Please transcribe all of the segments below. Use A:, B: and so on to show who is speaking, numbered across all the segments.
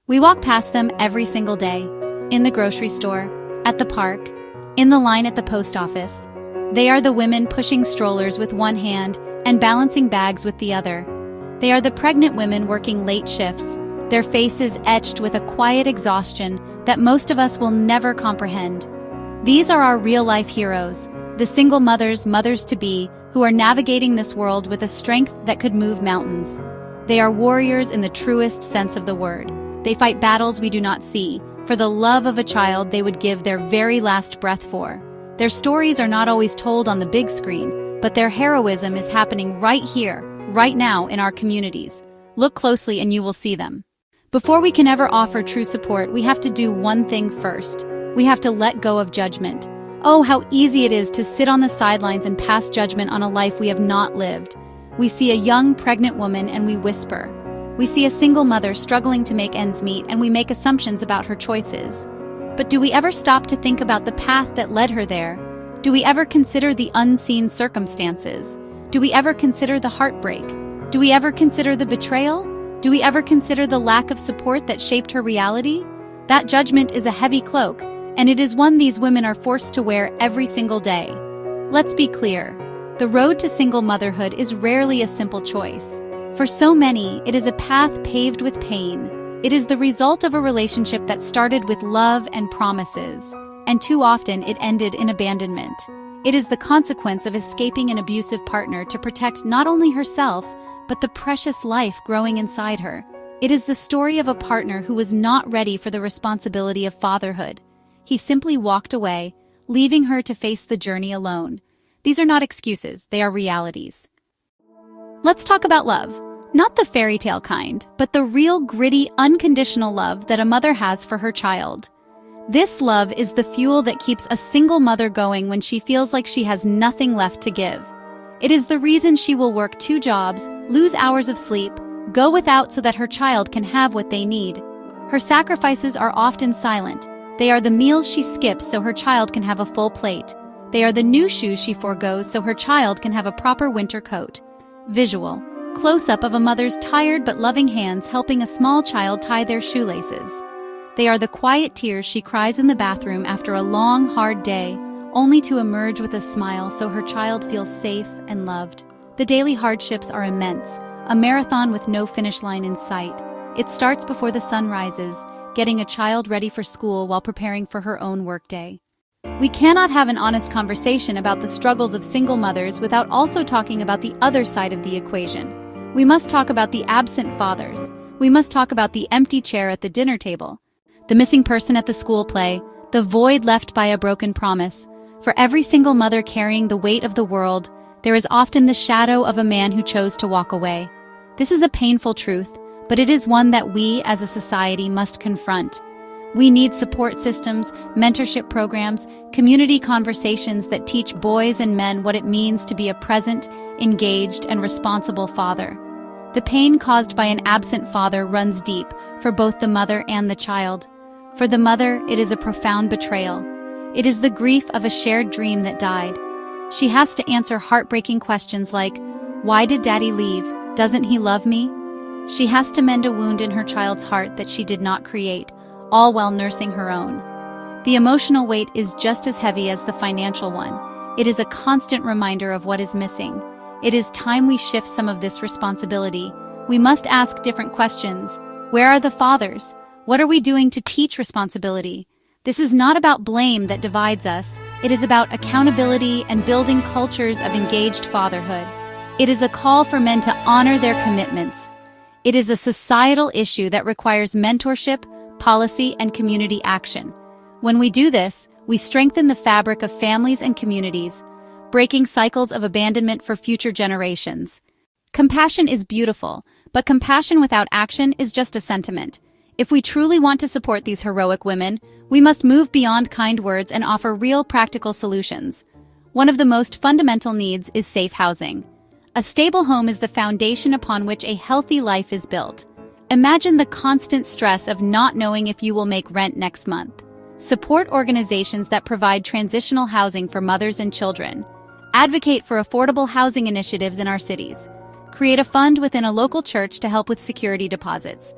A: We walk past them every single day, in the grocery store, at the park, in the line at the post office. They are the women pushing strollers with one hand and balancing bags with the other. They are the pregnant women working late shifts, their faces etched with a quiet exhaustion that most of us will never comprehend. These are our real-life heroes, the single mothers-to-be, who are navigating this world with a strength that could move mountains. They are warriors in the truest sense of the word. They fight battles we do not see, for the love of a child they would give their very last breath for. Their stories are not always told on the big screen, but their heroism is happening right here, right now in our communities. Look closely and you will see them. Before we can ever offer true support, we have to do one thing first. We have to let go of judgment. Oh, how easy it is to sit on the sidelines and pass judgment on a life we have not lived. We see a young, pregnant woman and we whisper. We see a single mother struggling to make ends meet and we make assumptions about her choices. But do we ever stop to think about the path that led her there? Do we ever consider the unseen circumstances? Do we ever consider the heartbreak? Do we ever consider the betrayal? Do we ever consider the lack of support that shaped her reality? That judgment is a heavy cloak, and it is one these women are forced to wear every single day. Let's be clear. The road to single motherhood is rarely a simple choice. For so many, it is a path paved with pain. It is the result of a relationship that started with love and promises, and too often it ended in abandonment. It is the consequence of escaping an abusive partner to protect not only herself, but the precious life growing inside her. It is the story of a partner who was not ready for the responsibility of fatherhood. He simply walked away, leaving her to face the journey alone. These are not excuses, they are realities. Let's talk about love. Not the fairy tale kind, but the real gritty, unconditional love that a mother has for her child. This love is the fuel that keeps a single mother going when she feels like she has nothing left to give. It is the reason she will work 2 jobs, lose hours of sleep, go without so that her child can have what they need. Her sacrifices are often silent. They are the meals she skips so her child can have a full plate. They are the new shoes she forgoes so her child can have a proper winter coat. Visual. Close-up of a mother's tired but loving hands helping a small child tie their shoelaces. They are the quiet tears she cries in the bathroom after a long, hard day, only to emerge with a smile so her child feels safe and loved. The daily hardships are immense, a marathon with no finish line in sight. It starts before the sun rises, getting a child ready for school while preparing for her own workday. We cannot have an honest conversation about the struggles of single mothers without also talking about the other side of the equation. We must talk about the absent fathers. We must talk about the empty chair at the dinner table, the missing person at the school play, the void left by a broken promise. For every single mother carrying the weight of the world, there is often the shadow of a man who chose to walk away. This is a painful truth, but it is one that we as a society must confront. We need support systems, mentorship programs, community conversations that teach boys and men what it means to be a present, engaged, and responsible father. The pain caused by an absent father runs deep for both the mother and the child. For the mother, it is a profound betrayal. It is the grief of a shared dream that died. She has to answer heartbreaking questions like, why did daddy leave? Doesn't he love me? She has to mend a wound in her child's heart that she did not create, all while nursing her own. The emotional weight is just as heavy as the financial one. It is a constant reminder of what is missing. It is time we shift some of this responsibility. We must ask different questions. Where are the fathers? What are we doing to teach responsibility? This is not about blame that divides us. It is about accountability and building cultures of engaged fatherhood. It is a call for men to honor their commitments. It is a societal issue that requires mentorship, policy, and community action. When we do this, we strengthen the fabric of families and communities, breaking cycles of abandonment for future generations. Compassion is beautiful, but compassion without action is just a sentiment. If we truly want to support these heroic women, we must move beyond kind words and offer real practical solutions. One of the most fundamental needs is safe housing. A stable home is the foundation upon which a healthy life is built. Imagine the constant stress of not knowing if you will make rent next month. Support organizations that provide transitional housing for mothers and children. Advocate for affordable housing initiatives in our cities. Create a fund within a local church to help with security deposits.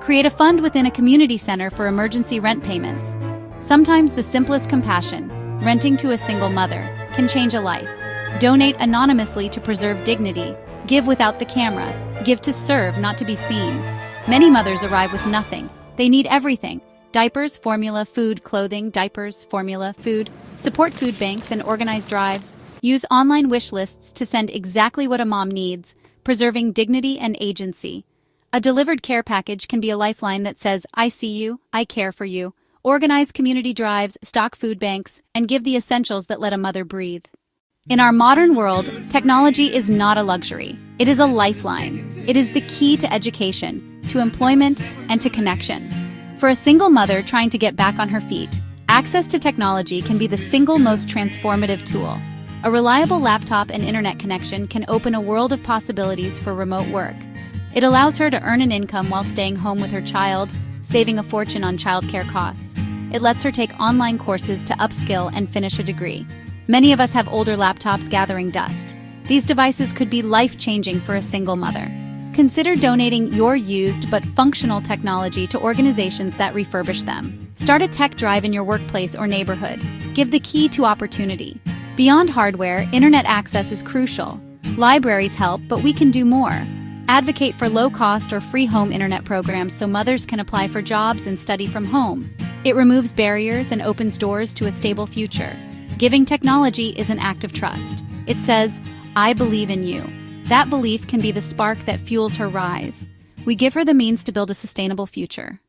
A: Create a fund within a community center for emergency rent payments. Sometimes the simplest compassion, renting to a single mother, can change a life. Donate anonymously to preserve dignity. Give without the camera. Give to serve, not to be seen. Many mothers arrive with nothing. They need everything. Diapers, formula, food, clothing, diapers, formula, food. Support food banks and organize drives. Use online wish lists to send exactly what a mom needs, preserving dignity and agency. A delivered care package can be a lifeline that says, I see you, I care for you. Organize community drives, stock food banks, and give the essentials that let a mother breathe. In our modern world, technology is not a luxury. It is a lifeline. It is the key to education, to employment, and to connection. For a single mother trying to get back on her feet, access to technology can be the single most transformative tool. A reliable laptop and internet connection can open a world of possibilities for remote work. It allows her to earn an income while staying home with her child, saving a fortune on childcare costs. It lets her take online courses to upskill and finish a degree. Many of us have older laptops gathering dust. These devices could be life-changing for a single mother. Consider donating your used but functional technology to organizations that refurbish them. Start a tech drive in your workplace or neighborhood. Give the key to opportunity. Beyond hardware, internet access is crucial. Libraries help, but we can do more. Advocate for low-cost or free home internet programs so mothers can apply for jobs and study from home. It removes barriers and opens doors to a stable future. Giving technology is an act of trust. It says, I believe in you. That belief can be the spark that fuels her rise. We give her the means to build a sustainable future.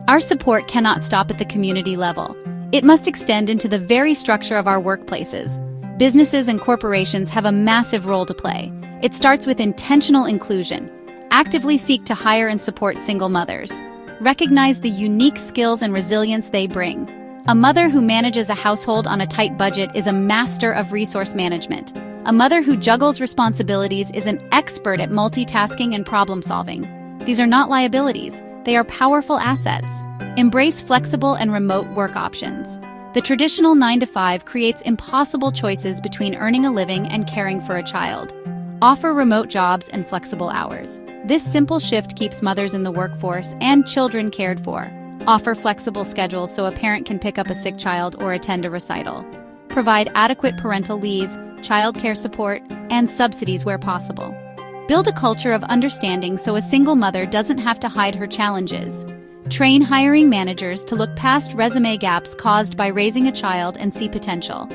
A: Our support cannot stop at the community level. It must extend into the very structure of our workplaces. Businesses and corporations have a massive role to play. It starts with intentional inclusion. Actively seek to hire and support single mothers. Recognize the unique skills and resilience they bring. A mother who manages a household on a tight budget is a master of resource management. A mother who juggles responsibilities is an expert at multitasking and problem-solving. These are not liabilities, they are powerful assets. Embrace flexible and remote work options. The traditional 9-to-5 creates impossible choices between earning a living and caring for a child. Offer remote jobs and flexible hours. This simple shift keeps mothers in the workforce and children cared for. Offer flexible schedules so a parent can pick up a sick child or attend a recital. Provide adequate parental leave, childcare support, and subsidies where possible. Build a culture of understanding so a single mother doesn't have to hide her challenges. Train hiring managers to look past resume gaps caused by raising a child and see potential.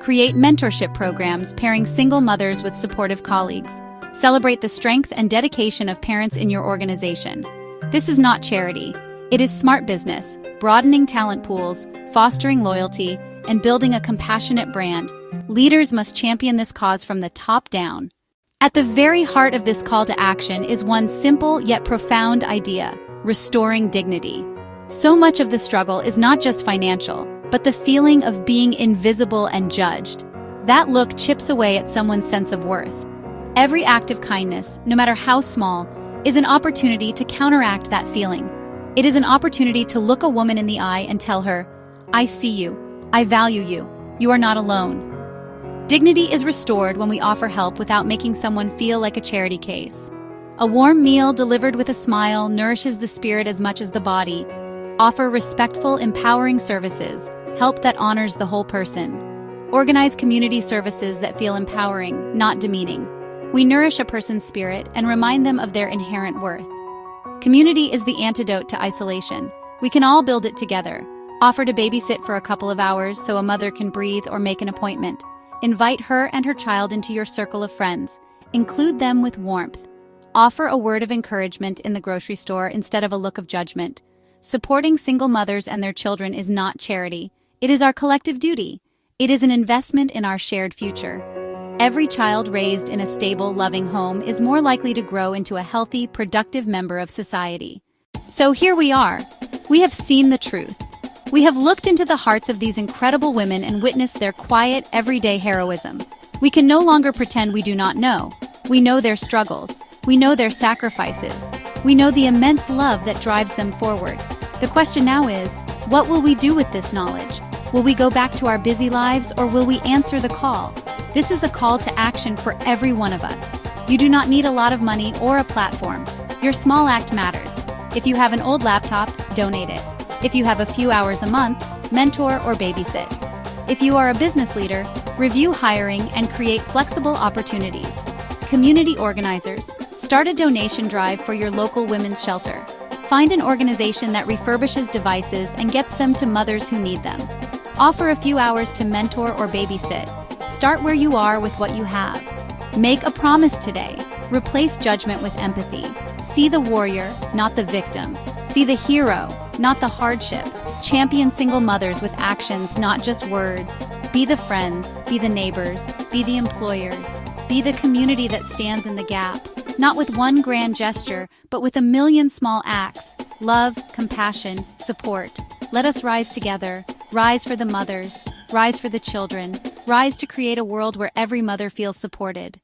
A: Create mentorship programs pairing single mothers with supportive colleagues. Celebrate the strength and dedication of parents in your organization. This is not charity. It is smart business, broadening talent pools, fostering loyalty, and building a compassionate brand. Leaders must champion this cause from the top down. At the very heart of this call to action is one simple yet profound idea: restoring dignity. So much of the struggle is not just financial, but the feeling of being invisible and judged. That look chips away at someone's sense of worth. Every act of kindness, no matter how small, is an opportunity to counteract that feeling. It is an opportunity to look a woman in the eye and tell her, I see you, I value you, you are not alone. Dignity is restored when we offer help without making someone feel like a charity case. A warm meal delivered with a smile nourishes the spirit as much as the body. Offer respectful, empowering services, help that honors the whole person. Organize community services that feel empowering, not demeaning. We nourish a person's spirit and remind them of their inherent worth. Community is the antidote to isolation. We can all build it together. Offer to babysit for a couple of hours so a mother can breathe or make an appointment. Invite her and her child into your circle of friends. Include them with warmth. Offer a word of encouragement in the grocery store instead of a look of judgment. Supporting single mothers and their children is not charity. It is our collective duty. It is an investment in our shared future. Every child raised in a stable, loving home is more likely to grow into a healthy, productive member of society. So here we are. We have seen the truth. We have looked into the hearts of these incredible women and witnessed their quiet, everyday heroism. We can no longer pretend we do not know. We know their struggles. We know their sacrifices. We know the immense love that drives them forward. The question now is, what will we do with this knowledge? Will we go back to our busy lives, or will we answer the call? This is a call to action for every one of us. You do not need a lot of money or a platform. Your small act matters. If you have an old laptop, donate it. If you have a few hours a month, mentor or babysit. If you are a business leader, review hiring and create flexible opportunities. Community organizers, start a donation drive for your local women's shelter. Find an organization that refurbishes devices and gets them to mothers who need them. Offer a few hours to mentor or babysit. Start where you are with what you have. Make a promise today. Replace judgment with empathy. See the warrior, not the victim. See the hero, not the hardship. Champion single mothers with actions, not just words. Be the friends, be the neighbors, be the employers. Be the community that stands in the gap, not with one grand gesture, but with a million small acts. Love, compassion, support. Let us rise together. Rise for the mothers. Rise for the children. Rise to create a world where every mother feels supported.